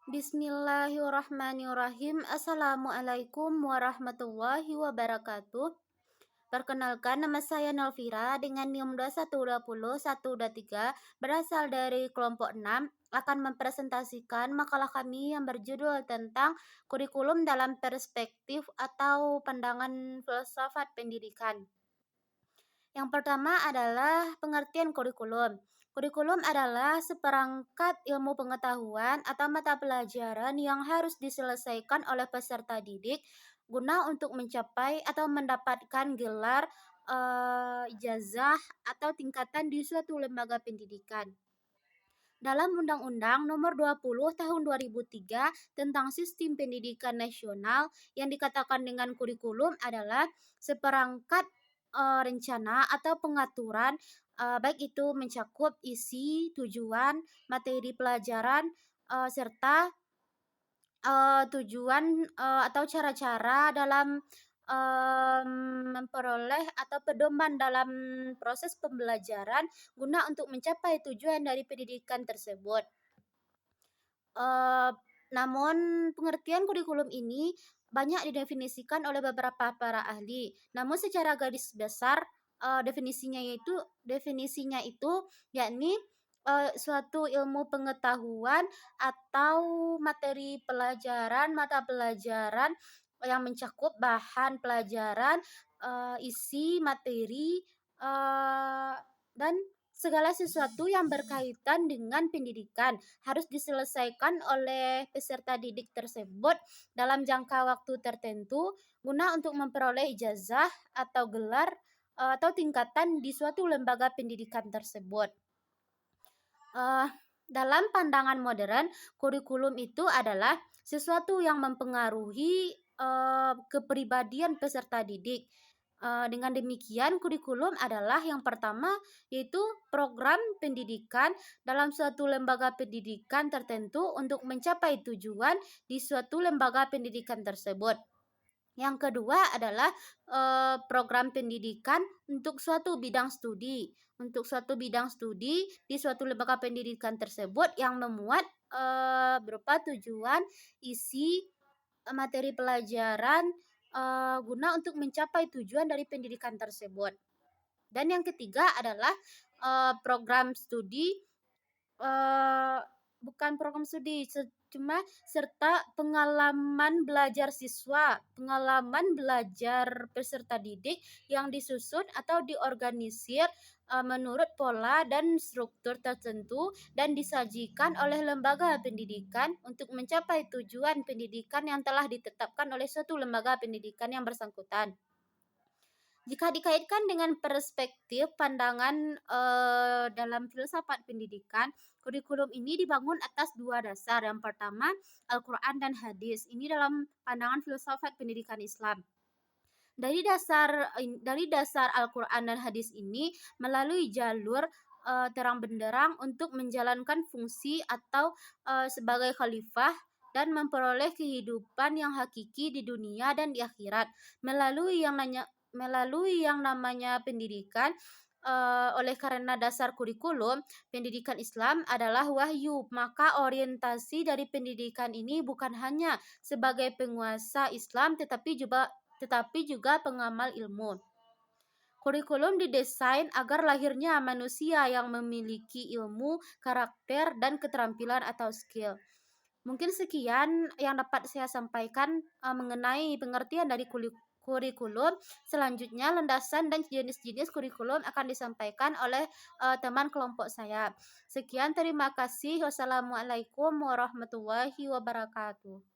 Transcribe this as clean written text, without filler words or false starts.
Bismillahirrahmanirrahim. Assalamualaikum warahmatullahi wabarakatuh. Perkenalkan, nama saya Nalvira dengan NIM 21201223 berasal dari kelompok 6 akan mempresentasikan makalah kami yang berjudul tentang kurikulum dalam perspektif atau pandangan filsafat pendidikan. Yang pertama adalah pengertian kurikulum. Kurikulum adalah seperangkat ilmu pengetahuan atau mata pelajaran yang harus diselesaikan oleh peserta didik guna untuk mencapai atau mendapatkan gelar ijazah atau tingkatan di suatu lembaga pendidikan. Dalam Undang-Undang Nomor 20 Tahun 2003 tentang Sistem Pendidikan Nasional, yang dikatakan dengan kurikulum adalah seperangkat rencana atau pengaturan, baik itu mencakup isi, tujuan, materi pelajaran, serta tujuan atau cara-cara dalam memperoleh atau pedoman dalam proses pembelajaran guna untuk mencapai tujuan dari pendidikan tersebut. Namun pengertian kurikulum ini banyak didefinisikan oleh beberapa para ahli. Namun secara garis besar definisinya itu yakni suatu ilmu pengetahuan atau materi pelajaran, mata pelajaran yang mencakup bahan pelajaran, isi materi, dan segala sesuatu yang berkaitan dengan pendidikan harus diselesaikan oleh peserta didik tersebut dalam jangka waktu tertentu guna untuk memperoleh ijazah atau gelar atau tingkatan di suatu lembaga pendidikan tersebut. Dalam pandangan modern, kurikulum itu adalah sesuatu yang mempengaruhi kepribadian peserta didik. Dengan demikian, kurikulum adalah yang pertama yaitu program pendidikan dalam suatu lembaga pendidikan tertentu untuk mencapai tujuan di suatu lembaga pendidikan tersebut. Yang kedua adalah program pendidikan untuk suatu bidang studi. Untuk suatu bidang studi di suatu lembaga pendidikan tersebut yang memuat berupa tujuan, isi, materi pelajaran guna untuk mencapai tujuan dari pendidikan tersebut. Dan yang ketiga adalah program studi, bukan program studi, cuma serta pengalaman belajar siswa, pengalaman belajar peserta didik yang disusun atau diorganisir menurut pola dan struktur tertentu dan disajikan oleh lembaga pendidikan untuk mencapai tujuan pendidikan yang telah ditetapkan oleh suatu lembaga pendidikan yang bersangkutan. Jika dikaitkan dengan perspektif pandangan dalam filsafat pendidikan, kurikulum ini dibangun atas dua dasar. Yang pertama, Al-Quran dan Hadis. Ini dalam pandangan filsafat pendidikan Islam. Dari dasar Al-Quran dan Hadis ini melalui jalur terang benderang untuk menjalankan fungsi atau sebagai khalifah dan memperoleh kehidupan yang hakiki di dunia dan di akhirat melalui yang namanya pendidikan. Oleh karena dasar kurikulum pendidikan Islam adalah wahyu, maka orientasi dari pendidikan ini bukan hanya sebagai penguasa Islam tetapi juga pengamal ilmu. Kurikulum didesain agar lahirnya manusia yang memiliki ilmu, karakter, dan keterampilan atau skill. Mungkin sekian yang dapat saya sampaikan mengenai pengertian dari kurikulum. Selanjutnya landasan dan jenis-jenis kurikulum akan disampaikan oleh teman kelompok saya. Sekian, terima kasih. Wassalamualaikum warahmatullahi wabarakatuh.